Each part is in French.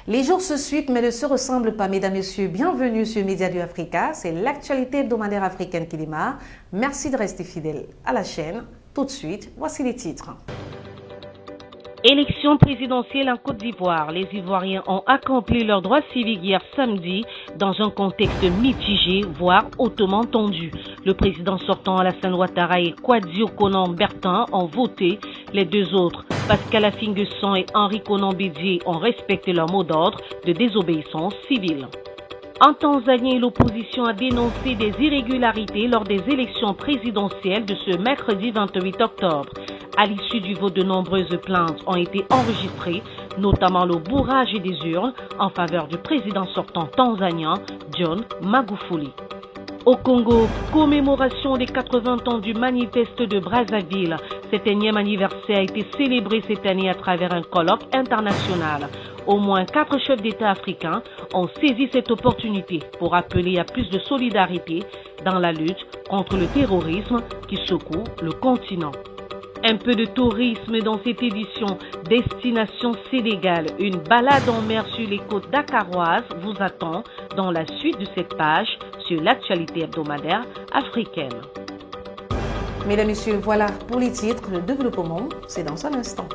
Les jours se suivent mais ne se ressemblent pas. Mesdames, Messieurs, bienvenue sur Média du Africa. C'est l'actualité hebdomadaire africaine qui démarre. Merci de rester fidèles à la chaîne. Tout de suite, voici les titres. Élection présidentielle en Côte d'Ivoire. Les Ivoiriens ont accompli leurs droits civiques hier samedi dans un contexte mitigé, voire hautement tendu. Le président sortant Alassane Ouattara et Kouadio Konan Bertin ont voté. Les deux autres, Pascal Affinguesson et Henri Konan Bédié, ont respecté leur mot d'ordre de désobéissance civile. En Tanzanie, l'opposition a dénoncé des irrégularités lors des élections présidentielles de ce mercredi 28 octobre. À l'issue du vote, de nombreuses plaintes ont été enregistrées, notamment le bourrage des urnes en faveur du président sortant tanzanien John Magufuli. Au Congo, commémoration des 80 ans du manifeste de Brazzaville. Cet énième anniversaire a été célébré cette année à travers un colloque international. Au moins 4 chefs d'État africains ont saisi cette opportunité pour appeler à plus de solidarité dans la lutte contre le terrorisme qui secoue le continent. Un peu de tourisme dans cette édition. Destination Sénégal, une balade en mer sur les côtes dakaroises vous attend dans la suite de cette page sur l'actualité hebdomadaire africaine. Mesdames, Messieurs, voilà pour les titres. Le développement, c'est dans un instant.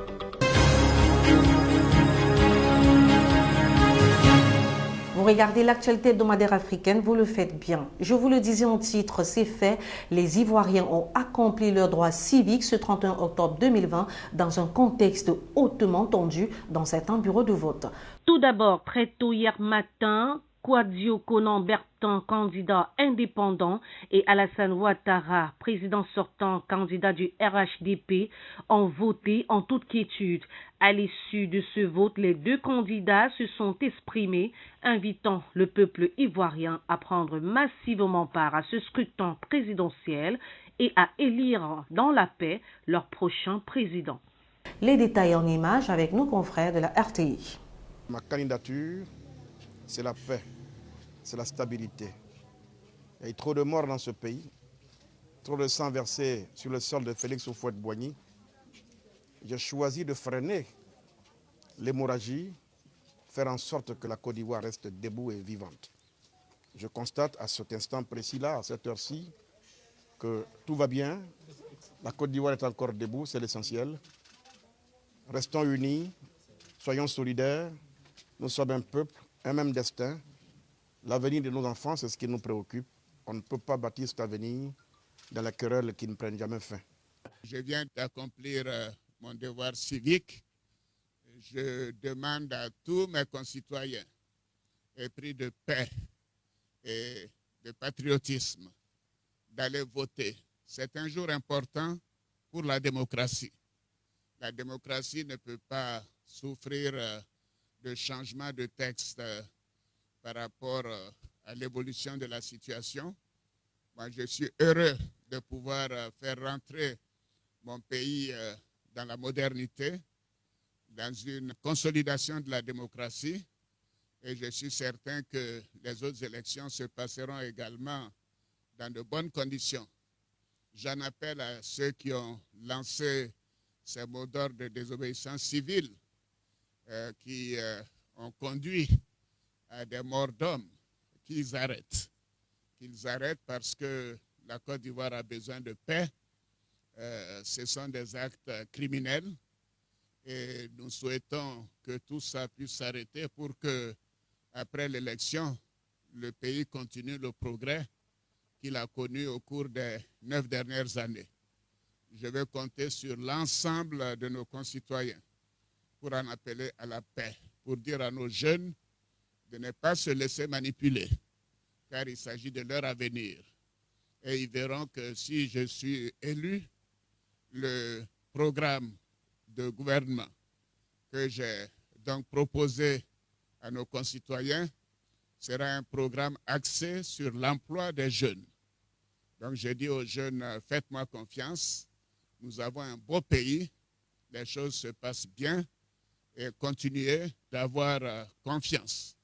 Vous regardez l'actualité hebdomadaire africaine, vous le faites bien. Je vous le disais en titre, c'est fait. Les Ivoiriens ont accompli leurs droits civiques ce 31 octobre 2020 dans un contexte hautement tendu dans certains bureaux de vote. Tout d'abord, très tôt hier matin, Kouadio Konan Bertin, candidat indépendant, et Alassane Ouattara, président sortant, candidat du RHDP, ont voté en toute quiétude. À l'issue de ce vote, les deux candidats se sont exprimés, invitant le peuple ivoirien à prendre massivement part à ce scrutin présidentiel et à élire dans la paix leur prochain président. Les détails en images avec nos confrères de la RTI. Ma candidature, c'est la paix, c'est la stabilité. Il y a eu trop de morts dans ce pays, trop de sang versé sur le sol de Félix Houphouët-Boigny. J'ai choisi de freiner l'hémorragie, faire en sorte que la Côte d'Ivoire reste debout et vivante. Je constate à cet instant précis-là, à cette heure-ci, que tout va bien. La Côte d'Ivoire est encore debout, c'est l'essentiel. Restons unis, soyons solidaires. Nous sommes un peuple, un même destin. L'avenir de nos enfants, c'est ce qui nous préoccupe. On ne peut pas bâtir cet avenir dans la querelle qui ne prenne jamais fin. Je viens d'accomplir mon devoir civique. Je demande à tous mes concitoyens, épris de paix et de patriotisme, d'aller voter. C'est un jour important pour la démocratie. La démocratie ne peut pas souffrir de changement de texte par rapport à l'évolution de la situation. Moi, je suis heureux de pouvoir faire rentrer mon pays dans la modernité, dans une consolidation de la démocratie, et je suis certain que les autres élections se passeront également dans de bonnes conditions. J'en appelle à ceux qui ont lancé ces mots d'ordre de désobéissance civile qui ont conduit à des morts d'hommes, qu'ils arrêtent. Qu'ils arrêtent parce que la Côte d'Ivoire a besoin de paix. Ce sont des actes criminels et nous souhaitons que tout ça puisse s'arrêter pour que, après l'élection, le pays continue le progrès qu'il a connu au cours des 9 dernières années. Je vais compter sur l'ensemble de nos concitoyens pour en appeler à la paix, pour dire à nos jeunes de ne pas se laisser manipuler, car il s'agit de leur avenir. Et ils verront que si je suis élu, le programme de gouvernement que j'ai donc proposé à nos concitoyens sera un programme axé sur l'emploi des jeunes. Donc je dis aux jeunes, faites-moi confiance, nous avons un beau pays, les choses se passent bien et continuez d'avoir confiance.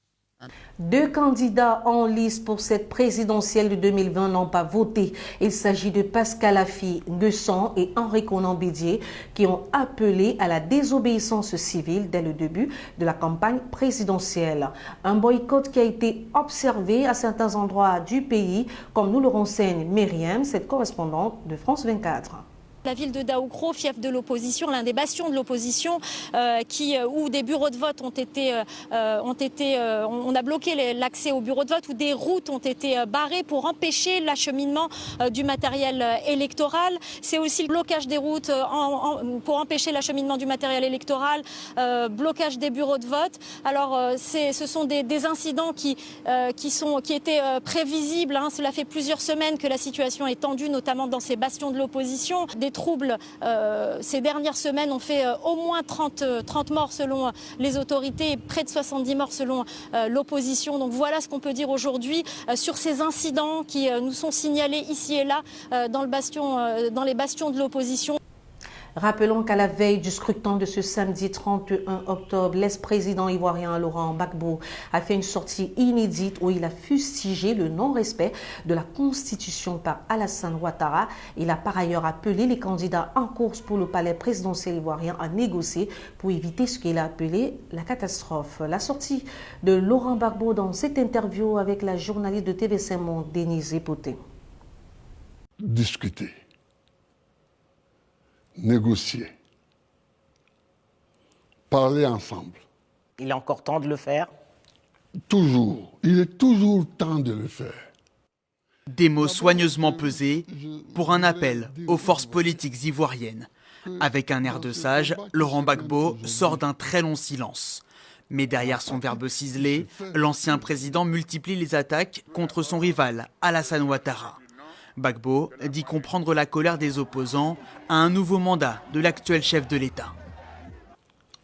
Deux candidats en lice pour cette présidentielle de 2020 n'ont pas voté. Il s'agit de Pascal Affi Nguesson et Henri Konan Bédié qui ont appelé à la désobéissance civile dès le début de la campagne présidentielle. Un boycott qui a été observé à certains endroits du pays, comme nous le renseigne Myriam, cette correspondante de France 24. La ville de Daoukro, fief de l'opposition, l'un des bastions de l'opposition, où des bureaux de vote on a bloqué l'accès aux bureaux de vote, où des routes ont été barrées pour empêcher l'acheminement du matériel électoral. C'est aussi le blocage des routes pour empêcher l'acheminement du matériel électoral, blocage des bureaux de vote. Alors, ce sont des incidents qui étaient prévisibles. Cela fait plusieurs semaines que la situation est tendue, notamment dans ces bastions de l'opposition. Des troubles ces dernières semaines ont fait au moins 30 morts selon les autorités et près de 70 morts selon l'opposition. Donc voilà ce qu'on peut dire aujourd'hui sur ces incidents qui nous sont signalés ici et là dans les bastions de l'opposition. Rappelons qu'à la veille du scrutin de ce samedi 31 octobre, l'ex-président ivoirien Laurent Gbagbo a fait une sortie inédite où il a fustigé le non-respect de la Constitution par Alassane Ouattara. Il a par ailleurs appelé les candidats en course pour le palais présidentiel ivoirien à négocier pour éviter ce qu'il a appelé la catastrophe. La sortie de Laurent Gbagbo dans cette interview avec la journaliste de TV5 Monde, Denise Epoté. Discuter. Négocier, parler ensemble. Il est encore temps de le faire? Toujours. Il est toujours temps de le faire. Des mots soigneusement pesés pour un appel aux forces politiques ivoiriennes. Avec un air de sage, Laurent Gbagbo sort d'un très long silence. Mais derrière son verbe ciselé, l'ancien président multiplie les attaques contre son rival, Alassane Ouattara. Gbagbo dit comprendre la colère des opposants à un nouveau mandat de l'actuel chef de l'État.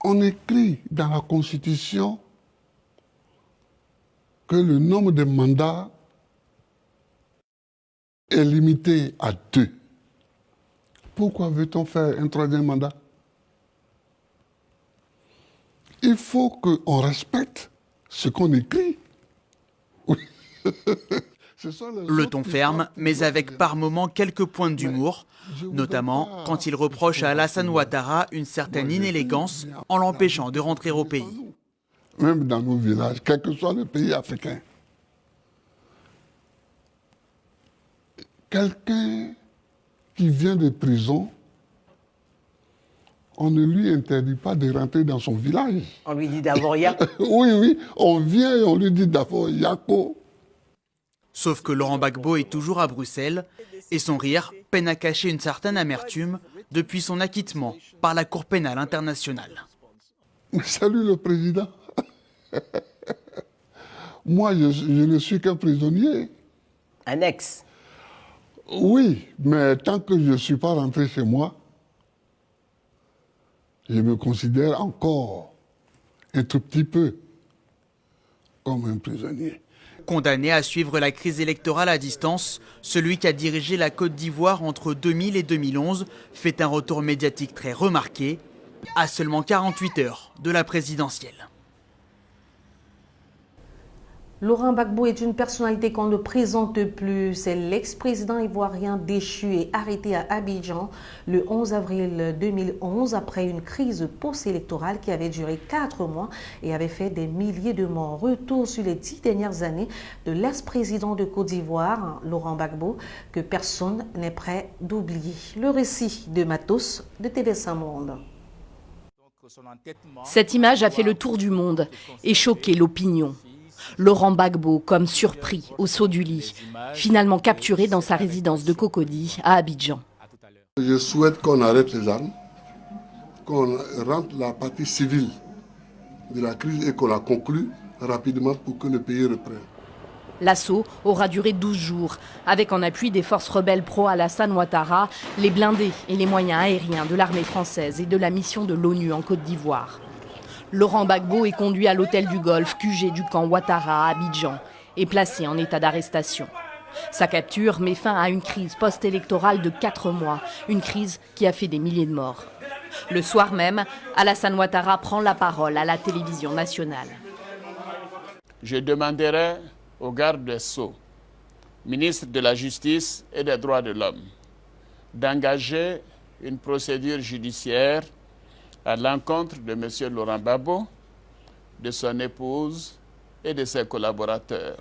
On écrit dans la Constitution que le nombre de mandats est limité à 2. Pourquoi veut-on faire un 3e mandat? Il faut qu'on respecte ce qu'on écrit. Oui. Le ton ferme, mais avec par moments quelques pointes d'humour, notamment quand il reproche à Alassane Ouattara une certaine inélégance en l'empêchant de rentrer au pays. Même dans nos villages, quel que soit le pays africain, quelqu'un qui vient de prison, on ne lui interdit pas de rentrer dans son village. On lui dit d'abord Yako. Oui, on vient et on lui dit d'abord Yako. Sauf que Laurent Gbagbo est toujours à Bruxelles et son rire peine à cacher une certaine amertume depuis son acquittement par la Cour pénale internationale. Salut le président. Moi, je ne suis qu'un prisonnier. Un ex. Oui, mais tant que je ne suis pas rentré chez moi, je me considère encore un tout petit peu comme un prisonnier. Condamné à suivre la crise électorale à distance, celui qui a dirigé la Côte d'Ivoire entre 2000 et 2011 fait un retour médiatique très remarqué, à seulement 48 heures de la présidentielle. Laurent Gbagbo est une personnalité qu'on ne présente plus. C'est l'ex-président ivoirien déchu et arrêté à Abidjan le 11 avril 2011 après une crise post-électorale qui avait duré 4 mois et avait fait des milliers de morts. Retour sur les 10 dernières années de l'ex-président de Côte d'Ivoire, Laurent Gbagbo, que personne n'est prêt d'oublier. Le récit de Matos de TV5 Monde. Cette image a fait le tour du monde et choqué l'opinion. Laurent Gbagbo, comme surpris au saut du lit, finalement capturé dans sa résidence de Cocody à Abidjan. Je souhaite qu'on arrête les armes, qu'on rentre la partie civile de la crise et qu'on la conclue rapidement pour que le pays reprenne. L'assaut aura duré 12 jours, avec en appui des forces rebelles pro-Alassane Ouattara, les blindés et les moyens aériens de l'armée française et de la mission de l'ONU en Côte d'Ivoire. Laurent Gbagbo est conduit à l'hôtel du Golfe QG du camp Ouattara à Abidjan et placé en état d'arrestation. Sa capture met fin à une crise post-électorale de 4 mois, une crise qui a fait des milliers de morts. Le soir même, Alassane Ouattara prend la parole à la télévision nationale. je demanderai au garde des Sceaux, ministre de la Justice et des Droits de l'Homme, d'engager une procédure judiciaire à l'encontre de M. Laurent Gbagbo, de son épouse et de ses collaborateurs.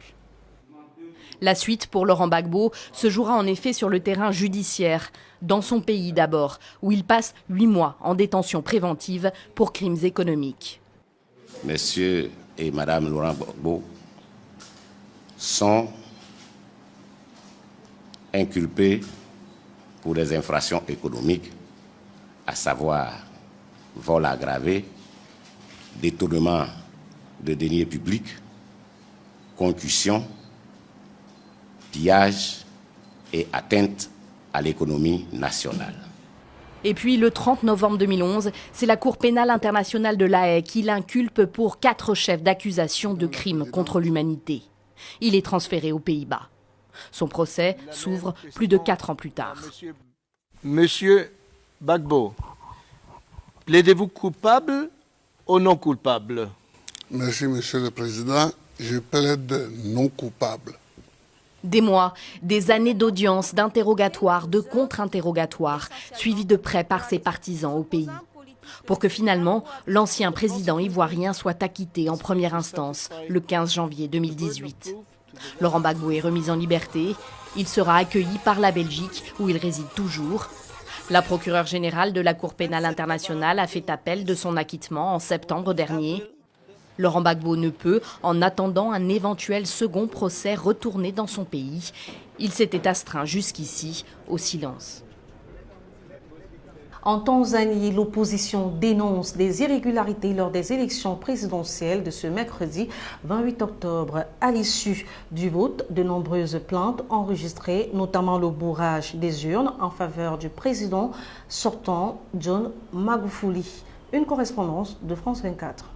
La suite pour Laurent Gbagbo se jouera en effet sur le terrain judiciaire, dans son pays d'abord, où il passe 8 mois en détention préventive pour crimes économiques. Monsieur et Madame Laurent Gbagbo sont inculpés pour des infractions économiques, à savoir vol aggravé, détournement de deniers publics, concussion, pillage et atteinte à l'économie nationale. Et puis le 30 novembre 2011, c'est la Cour pénale internationale de La Haye qui l'inculpe pour 4 chefs d'accusation de crimes contre l'humanité. Il est transféré aux Pays-Bas. Son procès s'ouvre plus de 4 ans plus tard. Monsieur Gbagbo, plaidez-vous coupable ou non coupable? Merci, Monsieur le Président. Je plaide non coupable. Des mois, des années d'audience, d'interrogatoires, de contre-interrogatoires, suivis de près par ses partisans au pays. Pour que finalement, l'ancien président ivoirien soit acquitté en première instance, le 15 janvier 2018. Laurent Gbagbo est remis en liberté. Il sera accueilli par la Belgique, où il réside toujours. La procureure générale de la Cour pénale internationale a fait appel de son acquittement en septembre dernier. Laurent Gbagbo ne peut, en attendant un éventuel second procès, retourner dans son pays. Il s'était astreint jusqu'ici au silence. En Tanzanie, l'opposition dénonce des irrégularités lors des élections présidentielles de ce mercredi 28 octobre. À l'issue du vote, de nombreuses plaintes enregistrées, notamment le bourrage des urnes en faveur du président sortant John Magufuli. Une correspondance de France 24.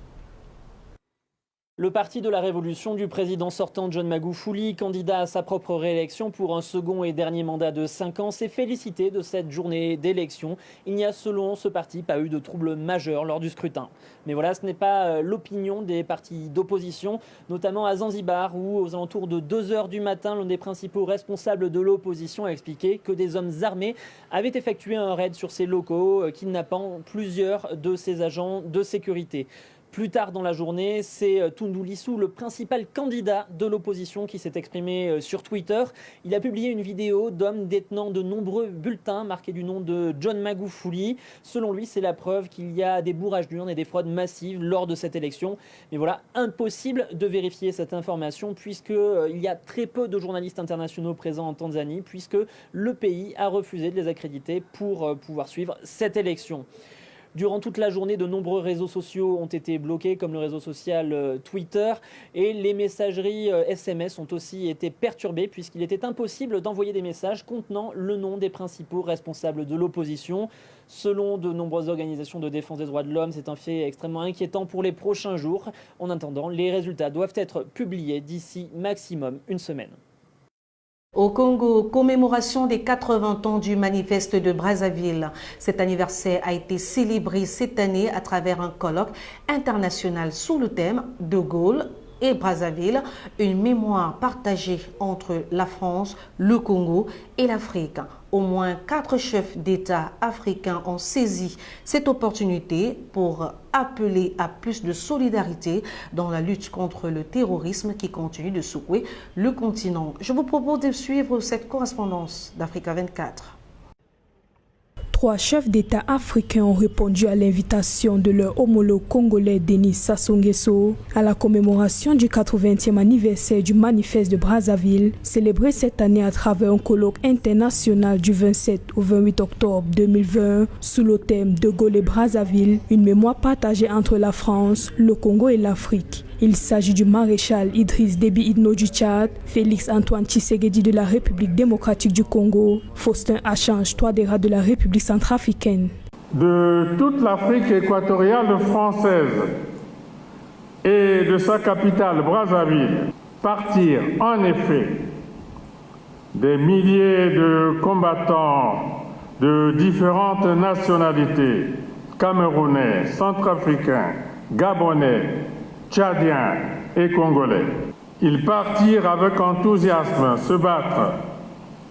Le Parti de la Révolution du président sortant John Magufuli, candidat à sa propre réélection pour un second et dernier mandat de 5 ans, s'est félicité de cette journée d'élection. Il n'y a, selon ce parti, pas eu de troubles majeurs lors du scrutin. Mais voilà, ce n'est pas l'opinion des partis d'opposition, notamment à Zanzibar, où aux alentours de 2 h du matin, l'un des principaux responsables de l'opposition a expliqué que des hommes armés avaient effectué un raid sur ses locaux, kidnappant plusieurs de ses agents de sécurité. Plus tard dans la journée, c'est Tundu Lissu, le principal candidat de l'opposition, qui s'est exprimé sur Twitter. Il a publié une vidéo d'hommes détenant de nombreux bulletins marqués du nom de John Magufuli. Selon lui, c'est la preuve qu'il y a des bourrages d'urnes et des fraudes massives lors de cette élection. Mais voilà, impossible de vérifier cette information puisqu'il y a très peu de journalistes internationaux présents en Tanzanie, puisque le pays a refusé de les accréditer pour pouvoir suivre cette élection. Durant toute la journée, de nombreux réseaux sociaux ont été bloqués, comme le réseau social Twitter, et les messageries SMS ont aussi été perturbées, puisqu'il était impossible d'envoyer des messages contenant le nom des principaux responsables de l'opposition. Selon de nombreuses organisations de défense des droits de l'homme, c'est un fait extrêmement inquiétant pour les prochains jours. En attendant, les résultats doivent être publiés d'ici maximum une semaine. Au Congo, commémoration des 80 ans du manifeste de Brazzaville. Cet anniversaire a été célébré cette année à travers un colloque international sous le thème « De Gaulle et Brazzaville, une mémoire partagée entre la France, le Congo et l'Afrique ». Au moins 4 chefs d'État africains ont saisi cette opportunité pour appeler à plus de solidarité dans la lutte contre le terrorisme qui continue de secouer le continent. Je vous propose de suivre cette correspondance d'Africa 24. 3 chefs d'État africains ont répondu à l'invitation de leur homologue congolais Denis Sassou Nguesso à la commémoration du 80e anniversaire du manifeste de Brazzaville, célébré cette année à travers un colloque international du 27 au 28 octobre 2020 sous le thème De Gaulle et Brazzaville, une mémoire partagée entre la France, le Congo et l'Afrique. Il s'agit du maréchal Idriss Déby Itno du Tchad, Félix Antoine Tshisekedi de la République démocratique du Congo, Faustin Archange Touadéra de la République centrafricaine. De toute l'Afrique équatoriale française et de sa capitale Brazzaville, partirent en effet des milliers de combattants de différentes nationalités, camerounais, centrafricains, gabonais, tchadiens, et congolais. Ils partirent avec enthousiasme se battre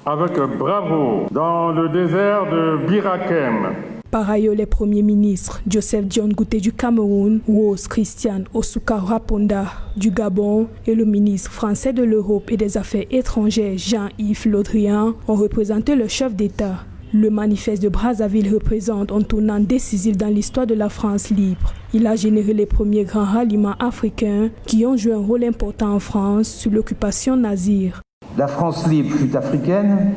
avec bravoure dans le désert de Birakem. Par ailleurs, les premiers ministres Joseph Dion Ngouté du Cameroun, Rose Christiane Osuka Raponda du Gabon et le ministre français de l'Europe et des Affaires étrangères Jean-Yves Le Drian ont représenté le chef d'État. Le manifeste de Brazzaville représente un tournant décisif dans l'histoire de la France libre. Il a généré les premiers grands ralliements africains qui ont joué un rôle important en France sous l'occupation nazie. La France libre fut africaine,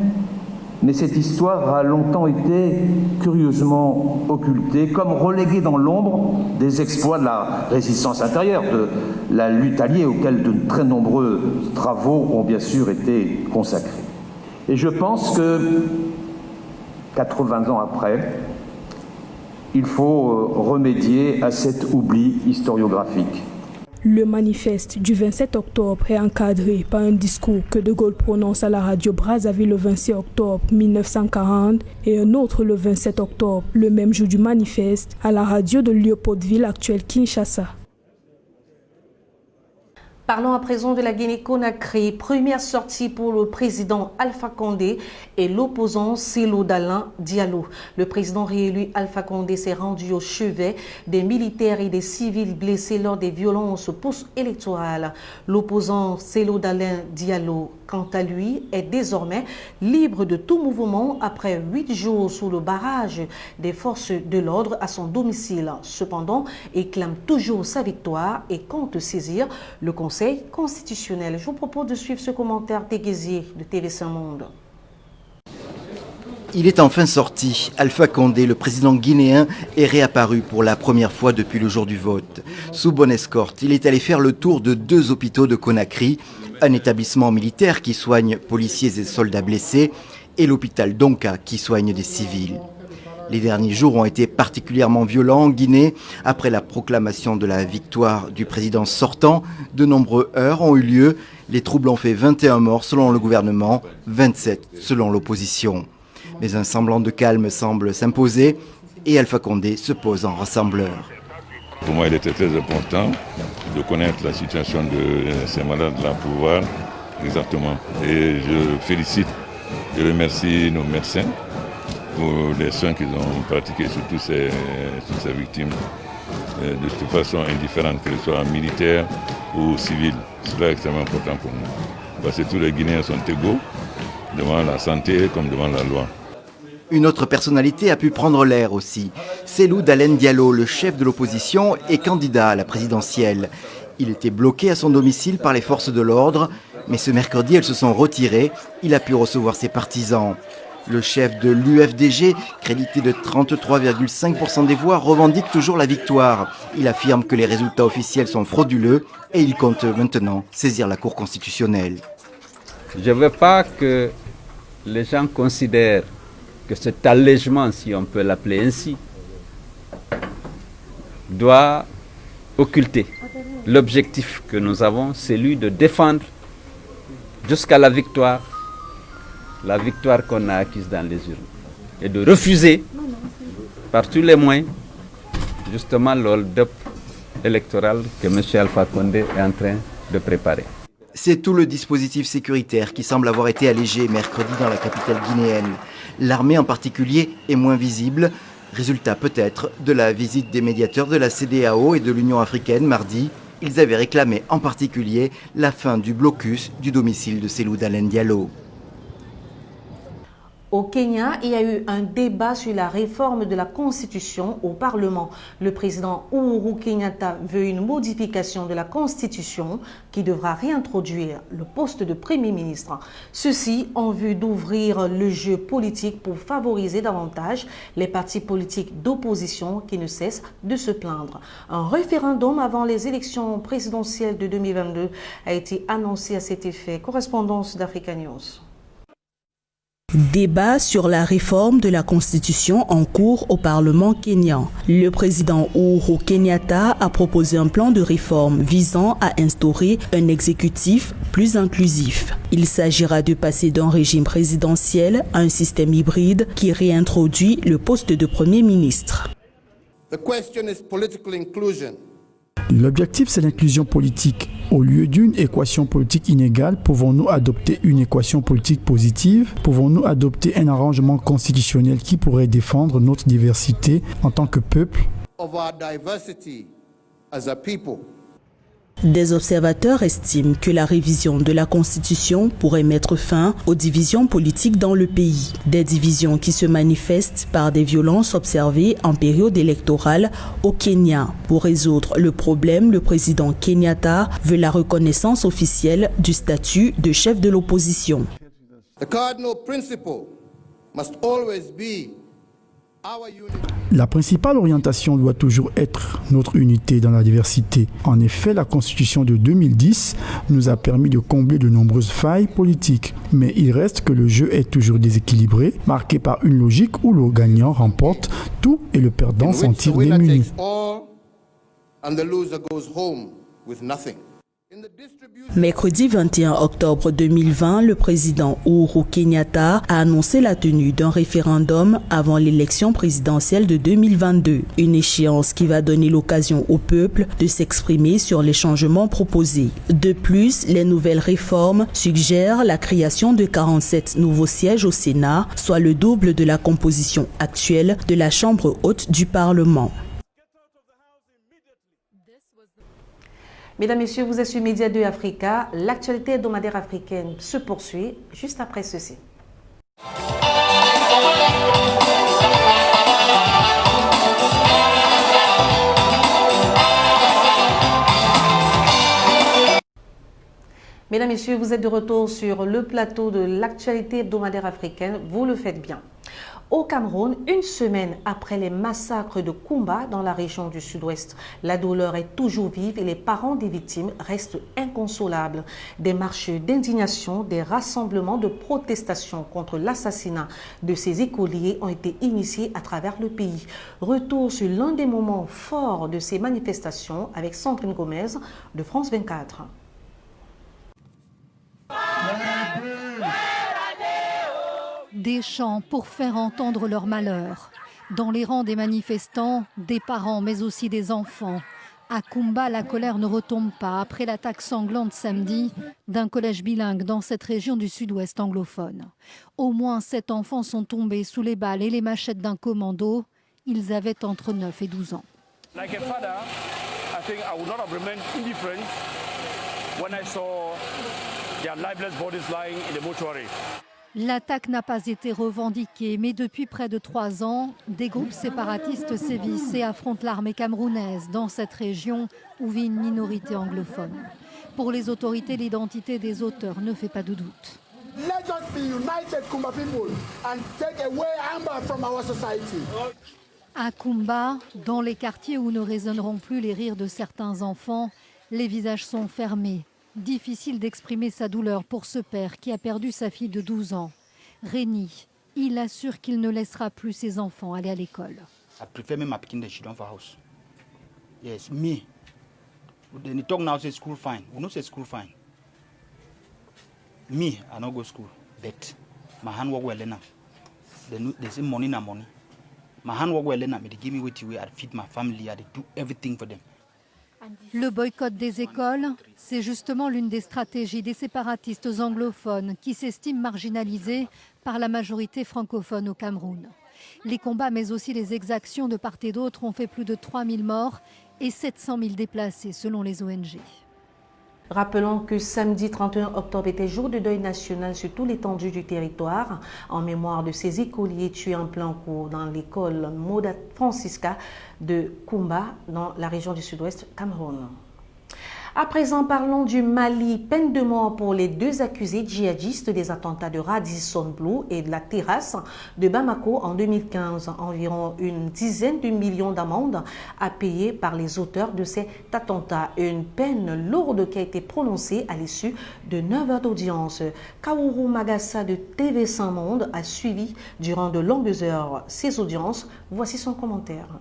mais cette histoire a longtemps été curieusement occultée, comme reléguée dans l'ombre des exploits de la résistance intérieure, de la lutte alliée, auxquels de très nombreux travaux ont bien sûr été consacrés. Et je pense que, 80 ans après, il faut remédier à cet oubli historiographique. Le manifeste du 27 octobre est encadré par un discours que De Gaulle prononce à la radio Brazzaville le 26 octobre 1940 et un autre le 27 octobre, le même jour du manifeste, à la radio de Léopoldville, actuelle Kinshasa. Parlons à présent de la Guinée-Conakry. Première sortie pour le président Alpha Condé et l'opposant Cellou Dalein Diallo. Le président réélu Alpha Condé s'est rendu au chevet des militaires et des civils blessés lors des violences post-électorales. L'opposant Cellou Dalein Diallo, quant à lui, est désormais libre de tout mouvement après 8 jours sous le barrage des forces de l'ordre à son domicile. Cependant, il clame toujours sa victoire et compte saisir le Conseil constitutionnel. Je vous propose de suivre ce commentaire déguisé de TV5 Monde. Il est enfin sorti. Alpha Condé, le président guinéen, est réapparu pour la première fois depuis le jour du vote. Sous bonne escorte, il est allé faire le tour de 2 hôpitaux de Conakry, un établissement militaire qui soigne policiers et soldats blessés et l'hôpital Donka qui soigne des civils. Les derniers jours ont été particulièrement violents en Guinée. Après la proclamation de la victoire du président sortant, de nombreux heurts ont eu lieu. Les troubles ont fait 21 morts selon le gouvernement, 27 selon l'opposition. Mais un semblant de calme semble s'imposer et Alpha Condé se pose en rassembleur. Pour moi, il était très important de connaître la situation de ces malades-là pour voir exactement. Et je félicite, je remercie nos médecins pour les soins qu'ils ont pratiqués sur toutes ces victimes, de toute façon indifférentes, qu'elles soient militaires ou civiles. C'est extrêmement important pour nous. Parce que tous les Guinéens sont égaux devant la santé comme devant la loi. Une autre personnalité a pu prendre l'air aussi. Cellou Dalein Diallo, le chef de l'opposition, est candidat à la présidentielle. Il était bloqué à son domicile par les forces de l'ordre, mais ce mercredi, elles se sont retirées. Il a pu recevoir ses partisans. Le chef de l'UFDG, crédité de 33,5% des voix, revendique toujours la victoire. Il affirme que les résultats officiels sont frauduleux et il compte maintenant saisir la Cour constitutionnelle. Je ne veux pas que les gens considèrent que cet allègement, si on peut l'appeler ainsi, doit occulter l'objectif que nous avons, c'est celui de défendre jusqu'à la victoire qu'on a acquise dans les urnes, et de refuser par tous les moyens justement le hold-up électoral que M. Alpha Condé est en train de préparer. C'est tout le dispositif sécuritaire qui semble avoir été allégé mercredi dans la capitale guinéenne. L'armée en particulier est moins visible, résultat peut-être de la visite des médiateurs de la CEDEAO et de l'Union africaine mardi. Ils avaient réclamé en particulier la fin du blocus du domicile de Cellou Dalein Diallo. Au Kenya, il y a eu un débat sur la réforme de la Constitution au Parlement. Le président Uhuru Kenyatta veut une modification de la Constitution qui devra réintroduire le poste de Premier ministre. Ceci en vue d'ouvrir le jeu politique pour favoriser davantage les partis politiques d'opposition qui ne cessent de se plaindre. Un référendum avant les élections présidentielles de 2022 a été annoncé à cet effet. Correspondance d'Africa News. Débat sur la réforme de la Constitution en cours au Parlement kényan. Le président Uhuru Kenyatta a proposé un plan de réforme visant à instaurer un exécutif plus inclusif. Il s'agira de passer d'un régime présidentiel à un système hybride qui réintroduit le poste de Premier ministre. L'objectif, c'est l'inclusion politique. Au lieu d'une équation politique inégale, pouvons-nous adopter une équation politique positive? Pouvons-nous adopter un arrangement constitutionnel qui pourrait défendre notre diversité en tant que peuple? Des observateurs estiment que la révision de la Constitution pourrait mettre fin aux divisions politiques dans le pays. Des divisions qui se manifestent par des violences observées en période électorale au Kenya. Pour résoudre le problème, le président Kenyatta veut la reconnaissance officielle du statut de chef de l'opposition. La principale orientation doit toujours être notre unité dans la diversité. En effet, la Constitution de 2010 nous a permis de combler de nombreuses failles politiques. Mais il reste que le jeu est toujours déséquilibré, marqué par une logique où le gagnant remporte tout et le perdant s'en tire démuni. Mercredi 21 octobre 2020, le président Uhuru Kenyatta a annoncé la tenue d'un référendum avant l'élection présidentielle de 2022. Une échéance qui va donner l'occasion au peuple de s'exprimer sur les changements proposés. De plus, les nouvelles réformes suggèrent la création de 47 nouveaux sièges au Sénat, soit le double de la composition actuelle de la Chambre haute du Parlement. Mesdames, Messieurs, vous êtes sur Média 2 Africa. L'actualité hebdomadaire africaine se poursuit juste après ceci. Mesdames, Messieurs, vous êtes de retour sur le plateau de l'actualité hebdomadaire africaine. Vous le faites bien. Au Cameroun, une semaine après les massacres de Koumba dans la région du Sud-Ouest, la douleur est toujours vive et les parents des victimes restent inconsolables. Des marches d'indignation, des rassemblements de protestation contre l'assassinat de ces écoliers ont été initiés à travers le pays. Retour sur l'un des moments forts de ces manifestations avec Sandrine Gomez de France 24. Des chants pour faire entendre leur malheur. Dans les rangs des manifestants, des parents mais aussi des enfants. À Koumba, la colère ne retombe pas après l'attaque sanglante samedi d'un collège bilingue dans cette région du sud-ouest anglophone. Au moins 7 enfants sont tombés sous les balles et les machettes d'un commando. Ils avaient entre 9 et 12 ans. Like a father, I think I would not have remained indifferent when I saw their lifeless bodies lying in the mortuary. L'attaque n'a pas été revendiquée, mais depuis près de 3 ans, des groupes séparatistes sévissent et affrontent l'armée camerounaise dans cette région où vit une minorité anglophone. Pour les autorités, l'identité des auteurs ne fait pas de doute. Let us be united, Koumba people, and take away anger from our society. À Koumba, dans les quartiers où ne résonneront plus les rires de certains enfants, les visages sont fermés. Difficile d'exprimer sa douleur pour ce père qui a perdu sa fille de 12 ans. Réni, il assure qu'il ne laissera plus ses enfants aller à l'école. I prefer me my pikin the children for house. Yes, me. They talk now say school fine. We no say school fine. Me, I no go school. But my hand work well enough. They say money na money. My hand work well enough. They give me what I feed my family. I do everything for them. Le boycott des écoles, c'est justement l'une des stratégies des séparatistes anglophones qui s'estiment marginalisés par la majorité francophone au Cameroun. Les combats mais aussi les exactions de part et d'autre ont fait plus de 3000 morts et 700 000 déplacés selon les ONG. Rappelons que samedi 31 octobre était jour de deuil national sur toute l'étendue du territoire en mémoire de ces écoliers tués en plein cours dans l'école Moda Francisca de Koumba dans la région du Sud-Ouest Cameroun. À présent, parlons du Mali. Peine de mort pour les 2 accusés djihadistes des attentats de Radisson Blu et de la terrasse de Bamako en 2015. Environ une dizaine de millions d'amendes à payer par les auteurs de cet attentat. Une peine lourde qui a été prononcée à l'issue de 9 heures d'audience. Kaourou Magassa de TV5 Monde a suivi durant de longues heures ces audiences. Voici son commentaire.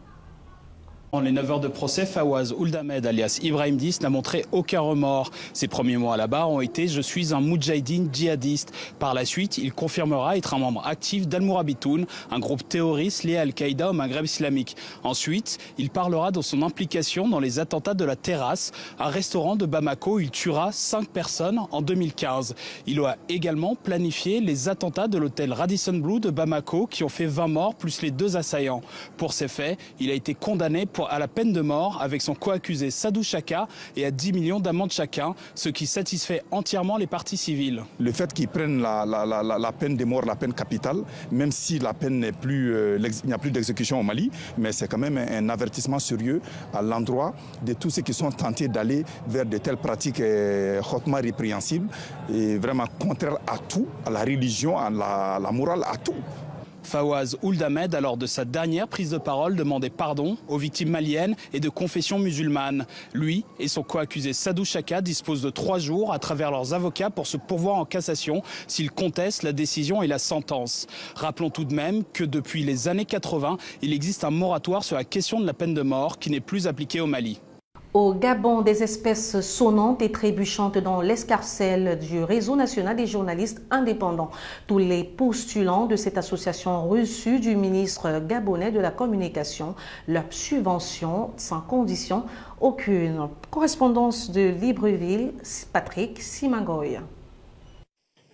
Dans les 9 heures de procès, Fawaz Ould-Ahmed, alias Ibrahim 10, n'a montré aucun remords. Ses premiers mots à la barre ont été « Je suis un moudjahidine djihadiste ». Par la suite, il confirmera être un membre actif d'Al-Mourabitoun, un groupe terroriste lié à Al-Qaïda au Maghreb islamique. Ensuite, il parlera de son implication dans les attentats de la Terrasse, un restaurant de Bamako où il tuera 5 personnes en 2015. Il a également planifié les attentats de l'hôtel Radisson Blu de Bamako qui ont fait 20 morts plus les 2 assaillants. Pour ces faits, il a été condamné à la peine de mort avec son co-accusé Sadou Chaka et à 10 millions d'amendes chacun, ce qui satisfait entièrement les parties civiles. Le fait qu'ils prennent la peine de mort, la peine capitale, même si la peine n'est plus, il n'y a plus d'exécution au Mali, mais c'est quand même un avertissement sérieux à l'endroit de tous ceux qui sont tentés d'aller vers de telles pratiques hautement répréhensibles et vraiment contraires à tout, à la religion, à la morale, à tout. Fawaz Ould-Ahmed, alors de sa dernière prise de parole, demandait pardon aux victimes maliennes et de confession musulmane. Lui et son co-accusé Sadou Chaka disposent de 3 jours à travers leurs avocats pour se pourvoir en cassation s'ils contestent la décision et la sentence. Rappelons tout de même que depuis les années 80, il existe un moratoire sur la question de la peine de mort qui n'est plus appliquée au Mali. Au Gabon, des espèces sonnantes et trébuchantes dans l'escarcelle du réseau national des journalistes indépendants. Tous les postulants de cette association ont reçu du ministre gabonais de la Communication leur subvention sans condition aucune. Correspondance de Libreville, Patrick Simangoy.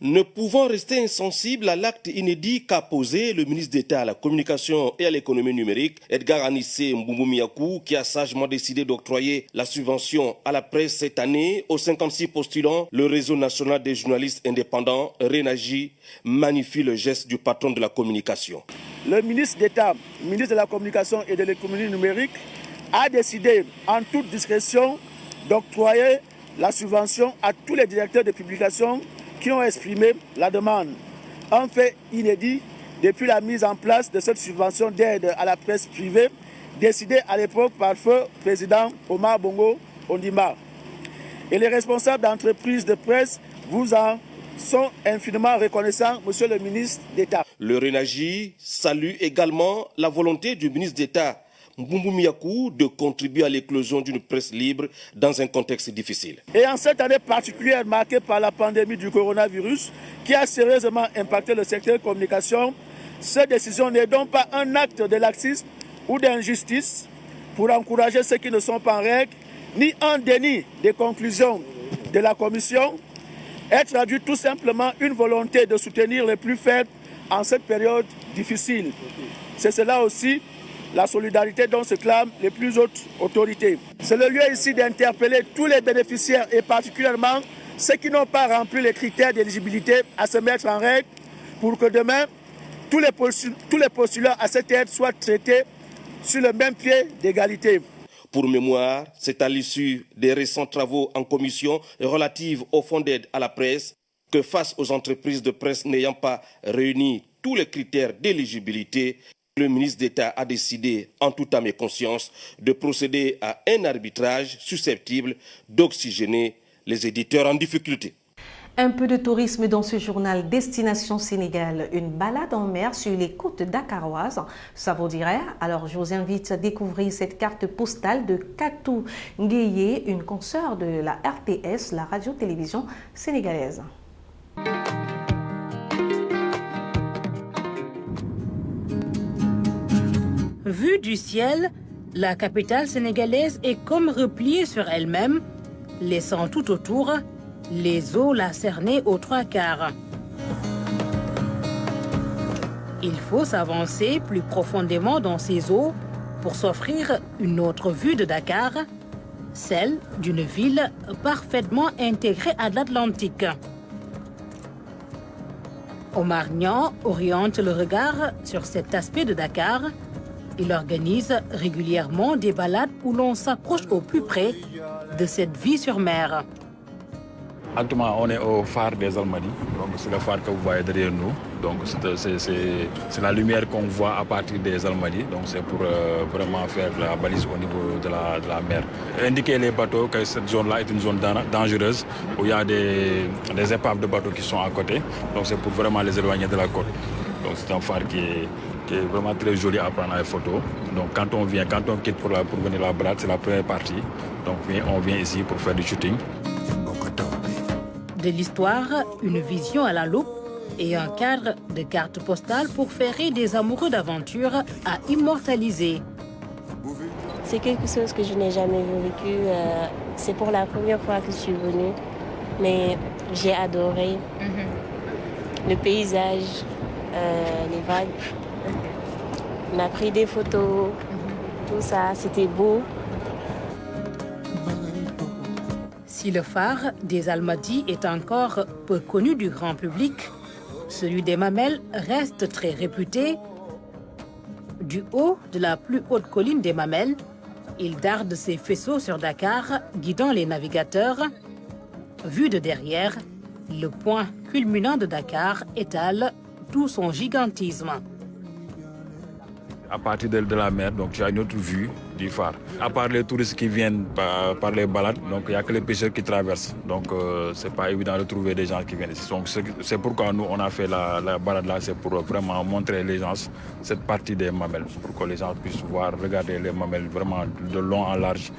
Ne pouvant rester insensible à l'acte inédit qu'a posé le ministre d'État à la Communication et à l'économie numérique, Edgar Anissé Mboumboumiakou, qui a sagement décidé d'octroyer la subvention à la presse cette année aux 56 postulants, le réseau national des journalistes indépendants, RENAGI, magnifie le geste du patron de la communication. Le ministre d'État, ministre de la Communication et de l'économie numérique, a décidé en toute discrétion d'octroyer la subvention à tous les directeurs de publication qui ont exprimé la demande. Un fait inédit depuis la mise en place de cette subvention d'aide à la presse privée, décidée à l'époque par feu président Omar Bongo Ondimba. Et les responsables d'entreprises de presse vous en sont infiniment reconnaissants, monsieur le ministre d'État. Le RENAGI salue également la volonté du ministre d'État Mboumboumiakou de contribuer à l'éclosion d'une presse libre dans un contexte difficile. Et en cette année particulière marquée par la pandémie du coronavirus qui a sérieusement impacté le secteur de communication, cette décision n'est donc pas un acte de laxisme ou d'injustice pour encourager ceux qui ne sont pas en règle, ni un déni des conclusions de la Commission. Elle traduit tout simplement une volonté de soutenir les plus faibles en cette période difficile. C'est cela aussi la solidarité dont se clament les plus hautes autorités. C'est le lieu ici d'interpeller tous les bénéficiaires et particulièrement ceux qui n'ont pas rempli les critères d'éligibilité à se mettre en règle pour que demain, tous les postulants à cette aide soient traités sur le même pied d'égalité. Pour mémoire, c'est à l'issue des récents travaux en commission relative au fonds d'aide à la presse que face aux entreprises de presse n'ayant pas réuni tous les critères d'éligibilité, le ministre d'État a décidé, en toute âme et conscience, de procéder à un arbitrage susceptible d'oxygéner les éditeurs en difficulté. Un peu de tourisme dans ce journal Destination Sénégal, une balade en mer sur les côtes dakaroises, ça vous dirait? Alors je vous invite à découvrir cette carte postale de Katou Ngueye, une consoeur de la RTS, la radio-télévision sénégalaise. Vue du ciel, la capitale sénégalaise est comme repliée sur elle-même, laissant tout autour les eaux la cerner aux 3/4. Il faut s'avancer plus profondément dans ces eaux pour s'offrir une autre vue de Dakar, celle d'une ville parfaitement intégrée à l'Atlantique. Omar Niang oriente le regard sur cet aspect de Dakar. Il organise régulièrement des balades où l'on s'approche au plus près de cette vie sur mer. Actuellement, on est au phare des Almadies, donc c'est le phare que vous voyez derrière nous. Donc c'est la lumière qu'on voit à partir des Almadies, donc c'est pour vraiment faire la balise au niveau de la mer. Indiquer les bateaux que cette zone-là est une zone dangereuse, où il y a des épaves de bateaux qui sont à côté, donc c'est pour vraiment les éloigner de la côte. Donc c'est un phare qui qui est vraiment très joli à prendre les photos. Donc quand on quitte pour venir à la balade, c'est la première partie. Donc on vient ici pour faire du shooting. De l'histoire, une vision à la loupe et un cadre de cartes postales pour ferrer des amoureux d'aventure à immortaliser. C'est quelque chose que je n'ai jamais vécu. C'est pour la première fois que je suis venue. Mais j'ai adoré le paysage, les vagues. On a pris des photos, tout ça, c'était beau. Si le phare des Almadies est encore peu connu du grand public, celui des Mamelles reste très réputé. Du haut de la plus haute colline des Mamelles, il darde ses faisceaux sur Dakar, guidant les navigateurs. Vu de derrière, le point culminant de Dakar étale tout son gigantisme. À partir de la mer, donc tu as une autre vue du phare. À part les touristes qui viennent par les balades, donc il n'y a que les pêcheurs qui traversent. Donc c'est pas évident de trouver des gens qui viennent ici. Donc c'est pourquoi nous on a fait la balade là, c'est pour vraiment montrer les gens cette partie des Mamelles, pour que les gens puissent voir, regarder les Mamelles vraiment de long en large.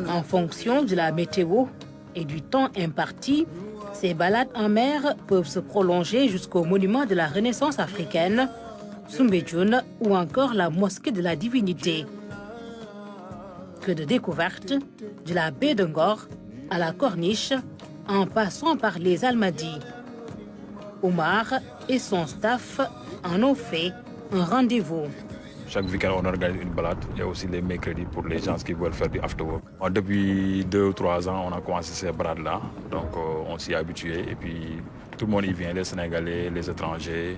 En fonction de la météo et du temps imparti, ces balades en mer peuvent se prolonger jusqu'au monument de la Renaissance africaine, Soumbédioune ou encore la mosquée de la divinité. Que de découvertes, de la baie de Ngor à la Corniche, en passant par les Almadies. Omar et son staff en ont fait un rendez-vous. Chaque week-end, on organise une balade. Il y a aussi les mercredis pour les gens qui veulent faire du afterwork. Depuis 2 ou 3 ans, on a commencé ces balades-là. Donc, on s'y est habitué. Et puis, tout le monde y vient, les Sénégalais, les étrangers,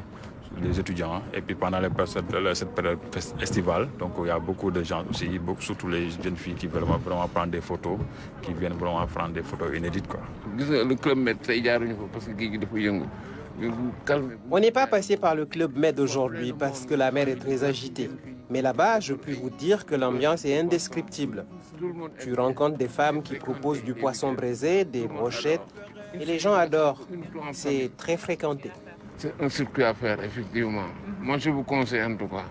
les étudiants. Et puis, pendant cette période estivale, donc, il y a beaucoup de gens aussi, surtout les jeunes filles qui veulent vraiment prendre des photos, qui viennent vraiment prendre des photos inédites, quoi. Le club Med, on n'est pas passé par le Club Med aujourd'hui parce que la mer est très agitée. Mais là-bas, je puis vous dire que l'ambiance est indescriptible. Tu rencontres des femmes qui proposent du poisson braisé, des brochettes, et les gens adorent. C'est très fréquenté. C'est un circuit à faire, effectivement. Moi, je vous conseille en tout cas.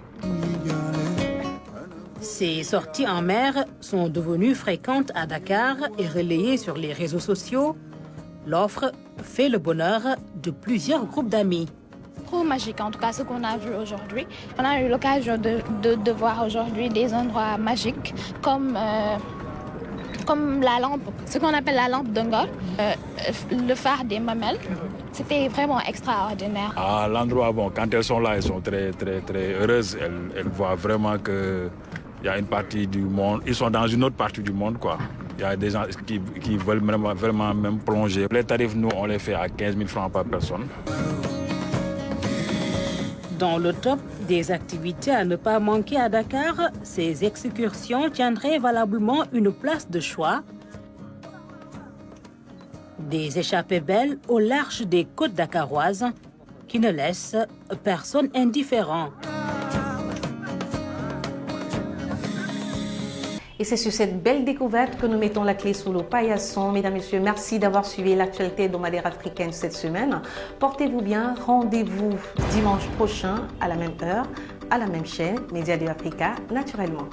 Ces sorties en mer sont devenues fréquentes à Dakar et relayées sur les réseaux sociaux. L'offre fait le bonheur de plusieurs groupes d'amis. Trop magique, en tout cas ce qu'on a vu aujourd'hui. On a eu l'occasion de voir aujourd'hui des endroits magiques comme la lampe, ce qu'on appelle la lampe de Ngor, le phare des Mamelles. C'était vraiment extraordinaire. À l'endroit, bon, quand elles sont là, elles sont très, très, très heureuses. Elles voient vraiment qu'il y a une partie du monde. Ils sont dans une autre partie du monde, quoi. Il y a des gens qui veulent vraiment même plonger. Les tarifs, nous, on les fait à 15 000 francs par personne. Dans le top des activités à ne pas manquer à Dakar, ces excursions tiendraient valablement une place de choix. Des échappées belles au large des côtes dakaroises qui ne laissent personne indifférent. Et c'est sur cette belle découverte que nous mettons la clé sous le paillasson. Mesdames, Messieurs, merci d'avoir suivi l'actualité hebdomadaire africaine cette semaine. Portez-vous bien. Rendez-vous dimanche prochain à la même heure, à la même chaîne, Média de Africa, naturellement.